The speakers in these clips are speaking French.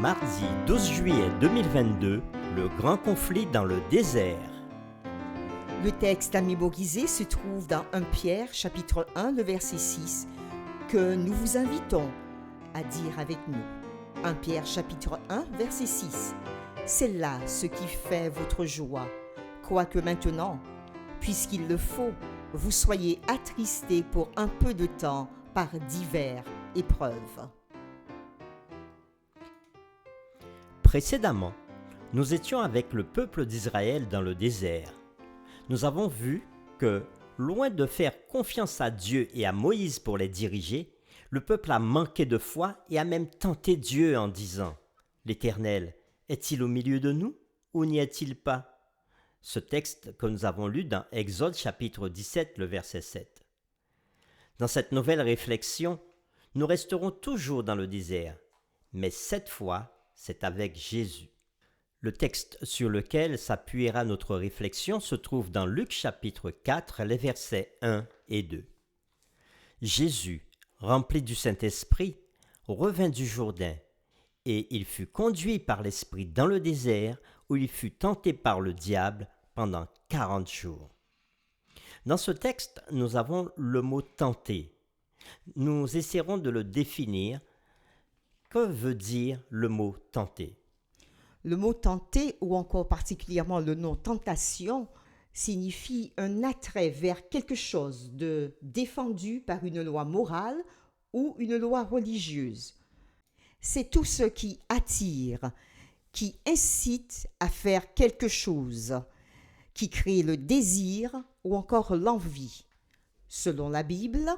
Mardi 12 juillet 2022, le grand conflit dans le désert. Le texte à mémoriser se trouve dans 1 Pierre, chapitre 1, le verset 6, que nous vous invitons à dire avec nous. 1 Pierre, chapitre 1, verset 6. C'est là ce qui fait votre joie, quoique maintenant, puisqu'il le faut, vous soyez attristés pour un peu de temps par diverses épreuves. Précédemment, nous étions avec le peuple d'Israël dans le désert. Nous avons vu que, loin de faire confiance à Dieu et à Moïse pour les diriger, le peuple a manqué de foi et a même tenté Dieu en disant « L'Éternel est-il au milieu de nous ou n'y est-il pas ?» Ce texte que nous avons lu dans Exode chapitre 17, le verset 7. Dans cette nouvelle réflexion, nous resterons toujours dans le désert, mais cette fois, c'est avec Jésus. Le texte sur lequel s'appuiera notre réflexion se trouve dans Luc chapitre 4, les versets 1 et 2. Jésus, rempli du Saint-Esprit, revint du Jourdain, et il fut conduit par l'Esprit dans le désert, où il fut tenté par le diable pendant 40 jours. Dans ce texte, nous avons le mot « tenter ». Nous essaierons de le définir. Que veut dire le mot « tenter » ? Le mot tenter, ou encore particulièrement le nom tentation, signifie un attrait vers quelque chose de défendu par une loi morale ou une loi religieuse. C'est tout ce qui attire, qui incite à faire quelque chose, qui crée le désir ou encore l'envie. Selon la Bible,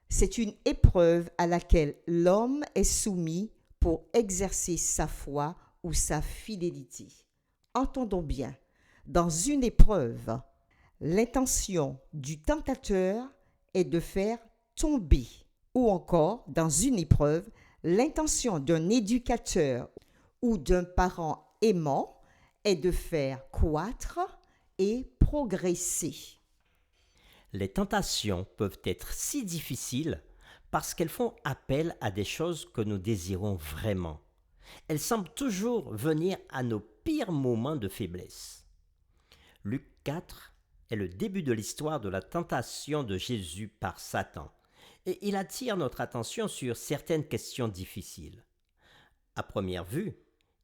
c'est une épreuve à laquelle l'homme est soumis pour exercer sa foi ou sa fidélité. Entendons bien, dans une épreuve, l'intention du tentateur est de faire tomber, ou encore, dans une épreuve, l'intention d'un éducateur ou d'un parent aimant est de faire croître et progresser. Les tentations peuvent être si difficiles parce qu'elles font appel à des choses que nous désirons vraiment. Elles semblent toujours venir à nos pires moments de faiblesse. Luc 4 est le début de l'histoire de la tentation de Jésus par Satan, et il attire notre attention sur certaines questions difficiles. À première vue,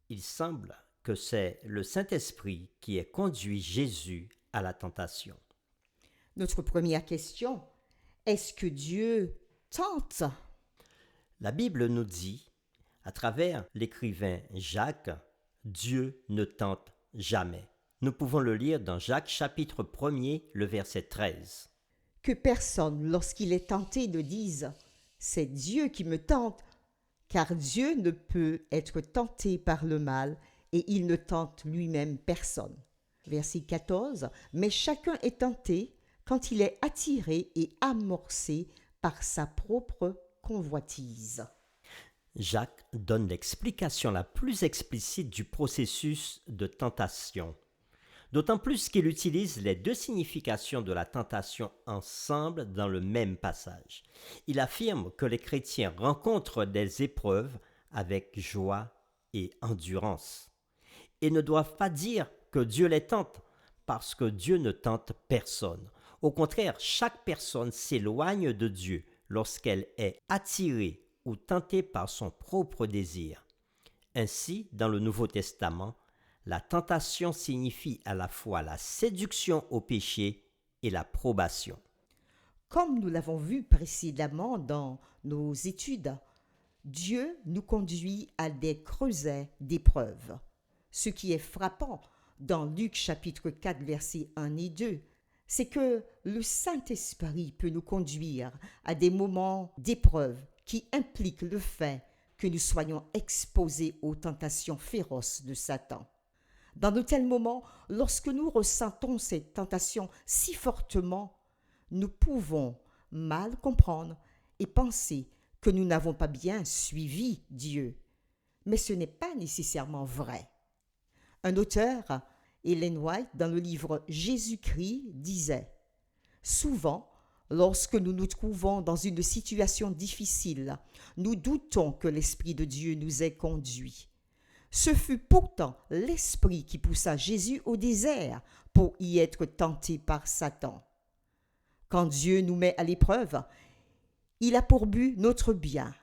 il semble que c'est le Saint-Esprit qui ait conduit Jésus à la tentation. Notre première question, est-ce que Dieu tente ? La Bible nous dit, à travers l'écrivain Jacques, Dieu ne tente jamais. Nous pouvons le lire dans Jacques chapitre 1er, le verset 13. Que personne, lorsqu'il est tenté, ne dise « c'est Dieu qui me tente », car Dieu ne peut être tenté par le mal et il ne tente lui-même personne. Verset 14. Mais chacun est tenté quand il est attiré et amorcé par sa propre convoitise. Jacques donne l'explication la plus explicite du processus de tentation, d'autant plus qu'il utilise les deux significations de la tentation ensemble dans le même passage. Il affirme que les chrétiens rencontrent des épreuves avec joie et endurance, et ne doivent pas dire que Dieu les tente, parce que Dieu ne tente personne. Au contraire, chaque personne s'éloigne de Dieu lorsqu'elle est attirée ou tentée par son propre désir. Ainsi, dans le Nouveau Testament, la tentation signifie à la fois la séduction au péché et la probation. Comme nous l'avons vu précédemment dans nos études, Dieu nous conduit à des creusets d'épreuves. Ce qui est frappant dans Luc chapitre 4, versets 1 et 2, c'est que le Saint-Esprit peut nous conduire à des moments d'épreuve qui impliquent le fait que nous soyons exposés aux tentations féroces de Satan. Dans de tels moments, lorsque nous ressentons ces tentations si fortement, nous pouvons mal comprendre et penser que nous n'avons pas bien suivi Dieu. Mais ce n'est pas nécessairement vrai. Un auteur, Ellen White, dans le livre Jésus-Christ, disait « Souvent, lorsque nous nous trouvons dans une situation difficile, nous doutons que l'Esprit de Dieu nous ait conduits. Ce fut pourtant l'Esprit qui poussa Jésus au désert pour y être tenté par Satan. Quand Dieu nous met à l'épreuve, il a pour but notre bien.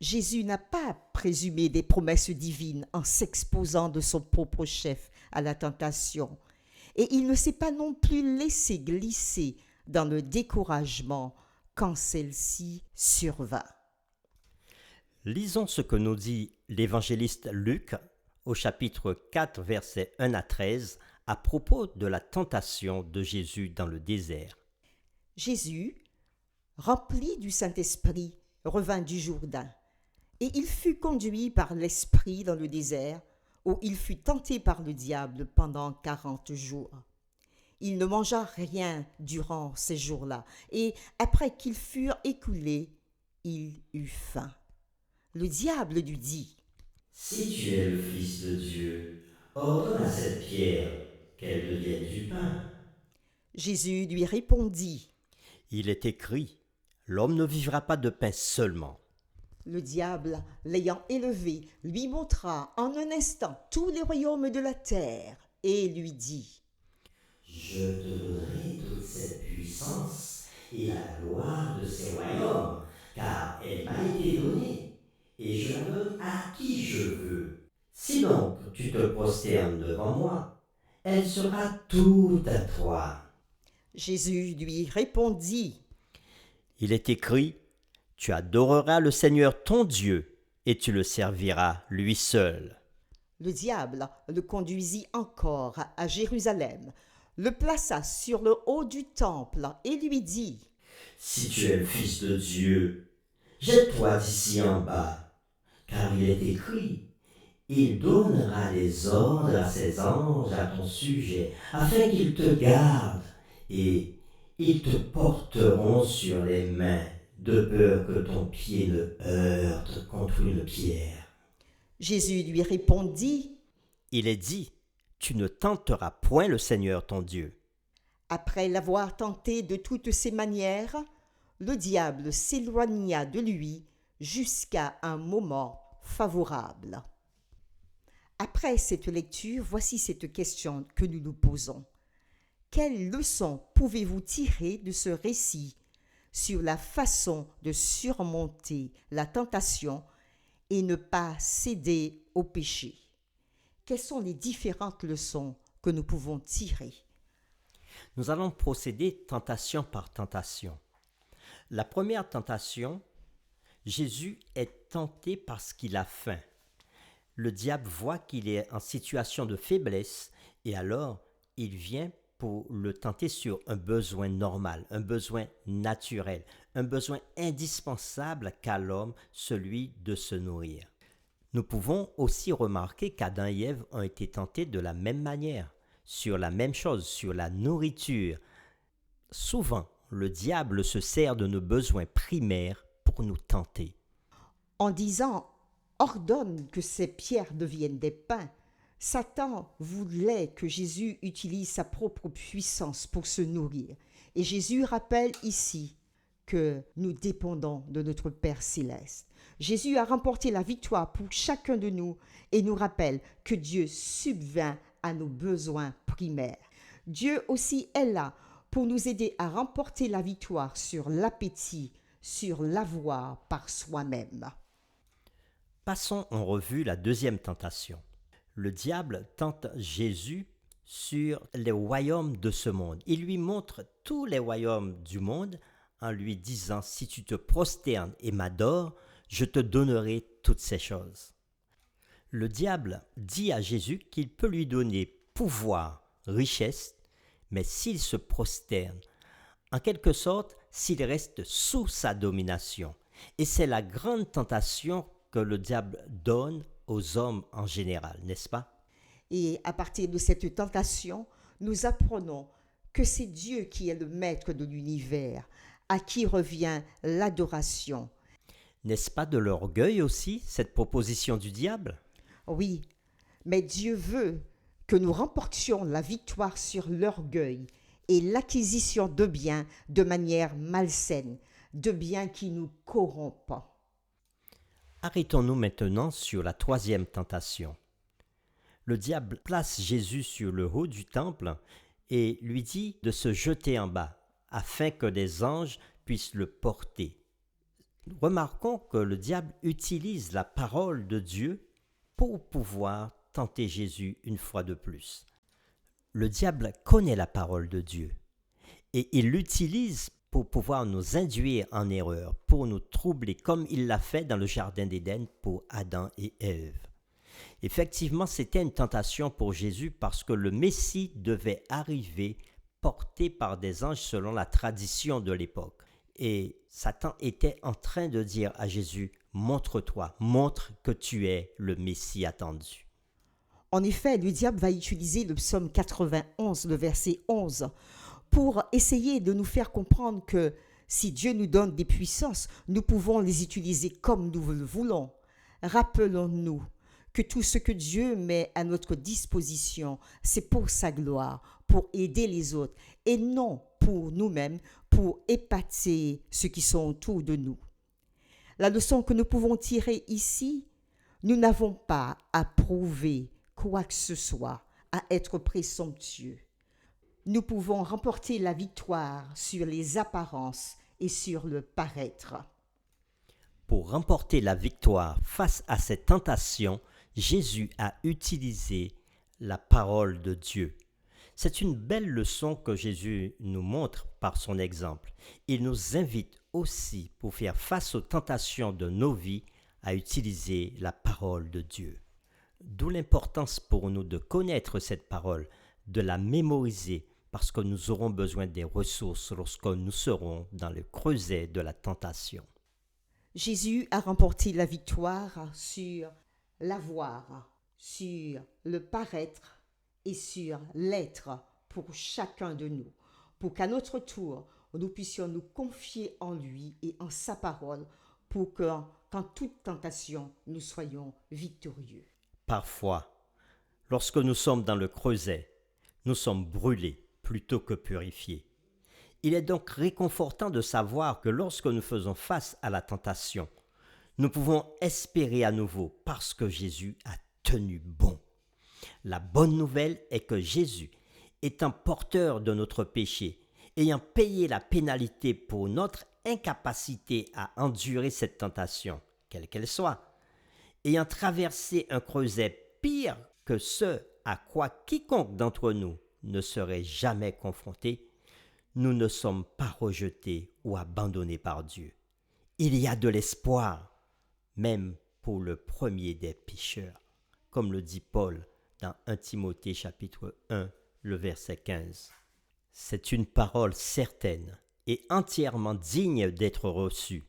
Jésus n'a pas présumé des promesses divines en s'exposant de son propre chef à la tentation, et il ne s'est pas non plus laissé glisser dans le découragement quand celle-ci survint. Lisons ce que nous dit l'évangéliste Luc au chapitre 4, versets 1 à 13, à propos de la tentation de Jésus dans le désert. Jésus, rempli du Saint-Esprit, revint du Jourdain, et il fut conduit par l'Esprit dans le désert, où il fut tenté par le diable pendant 40 jours. Il ne mangea rien durant ces jours-là, et après qu'ils furent écoulés, il eut faim. Le diable lui dit: « Si tu es le Fils de Dieu, ordonne à cette pierre qu'elle devienne du pain. » Jésus lui répondit: « Il est écrit, l'homme ne vivra pas de pain seulement. » Le diable, l'ayant élevé, lui montra en un instant tous les royaumes de la terre, et lui dit: « Je te donnerai toute cette puissance et la gloire de ces royaumes, car elle m'a été donnée, et je la donne à qui je veux. Si donc tu te prosternes devant moi, elle sera toute à toi. » Jésus lui répondit: « Il est écrit, tu adoreras le Seigneur ton Dieu, et tu le serviras lui seul. » Le diable le conduisit encore à Jérusalem, le plaça sur le haut du temple et lui dit: « Si tu es le Fils de Dieu, jette-toi d'ici en bas, car il est écrit, il donnera des ordres à ses anges à ton sujet, afin qu'ils te gardent, et ils te porteront sur les mains, de peur que ton pied ne heurte contre une pierre. » Jésus lui répondit: « Il est dit, tu ne tenteras point le Seigneur ton Dieu. » Après l'avoir tenté de toutes ses manières, le diable s'éloigna de lui jusqu'à un moment favorable. Après cette lecture, voici cette question que nous nous posons. Quelle leçon pouvez-vous tirer de ce récit sur la façon de surmonter la tentation et ne pas céder au péché? Quelles sont les différentes leçons que nous pouvons tirer? Nous allons procéder tentation par tentation. La première tentation, Jésus est tenté parce qu'il a faim. Le diable voit qu'il est en situation de faiblesse et alors il vient pour le tenter sur un besoin normal, un besoin naturel, un besoin indispensable qu'a l'homme, celui de se nourrir. Nous pouvons aussi remarquer qu'Adam et Ève ont été tentés de la même manière, sur la même chose, sur la nourriture. Souvent, le diable se sert de nos besoins primaires pour nous tenter. En disant « ordonne que ces pierres deviennent des pains », Satan voulait que Jésus utilise sa propre puissance pour se nourrir. Et Jésus rappelle ici que nous dépendons de notre Père céleste. Jésus a remporté la victoire pour chacun de nous et nous rappelle que Dieu subvint à nos besoins primaires. Dieu aussi est là pour nous aider à remporter la victoire sur l'appétit, sur l'avoir par soi-même. Passons en revue la deuxième tentation. Le diable tente Jésus sur les royaumes de ce monde. Il lui montre tous les royaumes du monde en lui disant « Si tu te prosternes et m'adores, je te donnerai toutes ces choses. » Le diable dit à Jésus qu'il peut lui donner pouvoir, richesse, mais s'il se prosterne, en quelque sorte, s'il reste sous sa domination. Et c'est la grande tentation que le diable donne aux hommes en général, n'est-ce pas? Et à partir de cette tentation, nous apprenons que c'est Dieu qui est le maître de l'univers, à qui revient l'adoration. N'est-ce pas de l'orgueil aussi, cette proposition du diable? Oui, mais Dieu veut que nous remportions la victoire sur l'orgueil et l'acquisition de biens de manière malsaine, de biens qui nous corrompent. Arrêtons-nous maintenant sur la troisième tentation. le diable place Jésus sur le haut du temple et lui dit de se jeter en bas, afin que des anges puissent le porter. Remarquons que le diable utilise la parole de Dieu pour pouvoir tenter Jésus une fois de plus. Le diable connaît la parole de Dieu et il l'utilise pour pouvoir nous induire en erreur, pour nous troubler comme il l'a fait dans le jardin d'Éden pour Adam et Ève. Effectivement, c'était une tentation pour Jésus parce que le Messie devait arriver porté par des anges selon la tradition de l'époque. Et Satan était en train de dire à Jésus, « Montre-toi, montre que tu es le Messie attendu. » En effet, le diable va utiliser le psaume 91, le verset 11, pour essayer de nous faire comprendre que si Dieu nous donne des puissances, nous pouvons les utiliser comme nous le voulons. Rappelons-nous que tout ce que Dieu met à notre disposition, c'est pour sa gloire, pour aider les autres, et non pour nous-mêmes, pour épater ceux qui sont autour de nous. La leçon que nous pouvons tirer ici, nous n'avons pas à prouver quoi que ce soit, à être présomptueux. Nous pouvons remporter la victoire sur les apparences et sur le paraître. Pour remporter la victoire face à cette tentation, Jésus a utilisé la parole de Dieu. C'est une belle leçon que Jésus nous montre par son exemple. Il nous invite aussi, pour faire face aux tentations de nos vies, à utiliser la parole de Dieu. D'où l'importance pour nous de connaître cette parole, de la mémoriser, parce que nous aurons besoin des ressources lorsque nous serons dans le creuset de la tentation. Jésus a remporté la victoire sur l'avoir, sur le paraître et sur l'être pour chacun de nous, pour qu'à notre tour, nous puissions nous confier en lui et en sa parole pour qu'en toute tentation, nous soyons victorieux. Parfois, lorsque nous sommes dans le creuset, nous sommes brûlés plutôt que purifiés. Il est donc réconfortant de savoir que lorsque nous faisons face à la tentation, nous pouvons espérer à nouveau parce que Jésus a tenu bon. La bonne nouvelle est que Jésus, étant porteur de notre péché, ayant payé la pénalité pour notre incapacité à endurer cette tentation, quelle qu'elle soit, ayant traversé un creuset pire que ce à quoi quiconque d'entre nous ne serait jamais confronté, nous ne sommes pas rejetés ou abandonnés par Dieu. Il y a de l'espoir, même pour le premier des pécheurs, comme le dit Paul dans 1 Timothée chapitre 1, le verset 15. C'est une parole certaine et entièrement digne d'être reçue,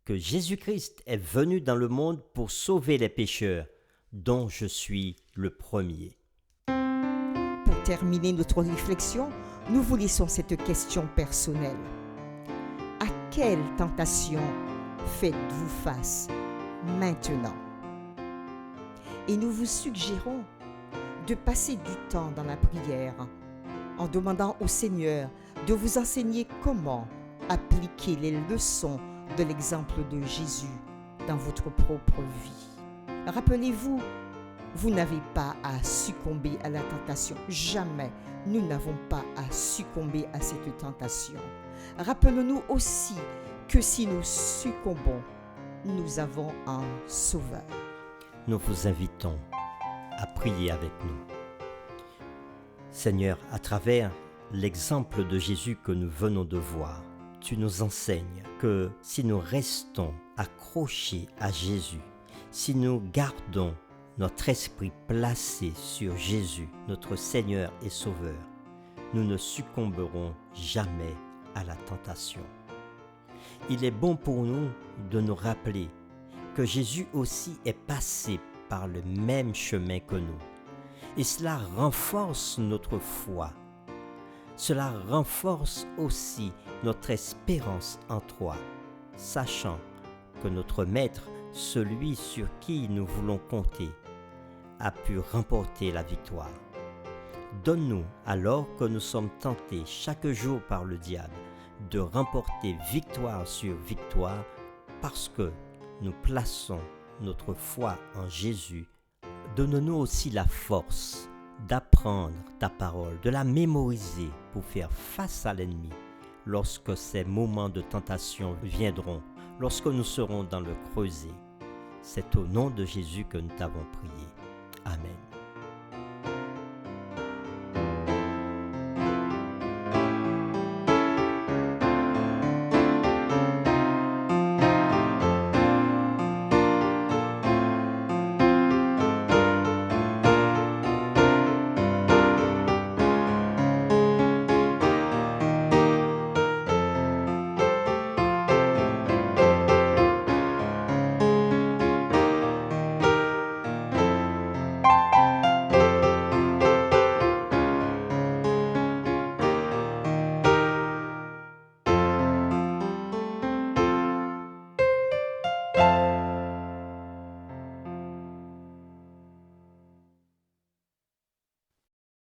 que Jésus-Christ est venu dans le monde pour sauver les pécheurs, dont je suis le premier. Pour terminer notre réflexion, nous vous laissons cette question personnelle. À quelle tentation faites-vous face maintenant? Et nous vous suggérons de passer du temps dans la prière en demandant au Seigneur de vous enseigner comment appliquer les leçons de l'exemple de Jésus dans votre propre vie. Rappelez-vous, vous n'avez pas à succomber à la tentation. Jamais nous n'avons pas à succomber à cette tentation. Rappelons-nous aussi que si nous succombons, nous avons un sauveur. Nous vous invitons à prier avec nous. Seigneur, à travers l'exemple de Jésus que nous venons de voir, tu nous enseignes que si nous restons accrochés à Jésus, si nous gardons notre esprit placé sur Jésus, notre Seigneur et Sauveur, nous ne succomberons jamais à la tentation. Il est bon pour nous de nous rappeler que Jésus aussi est passé par le même chemin que nous. Et cela renforce notre foi. Cela renforce aussi notre espérance en toi, sachant que notre Maître, celui sur qui nous voulons compter, a pu remporter la victoire. Donne-nous, alors que nous sommes tentés chaque jour par le diable, de remporter victoire sur victoire parce que nous plaçons notre foi en Jésus Donne-nous aussi la force d'apprendre ta parole, de la mémoriser pour faire face à l'ennemi lorsque ces moments de tentation viendront, lorsque nous serons dans le creuset. C'est au nom de Jésus que nous t'avons prié. Amen.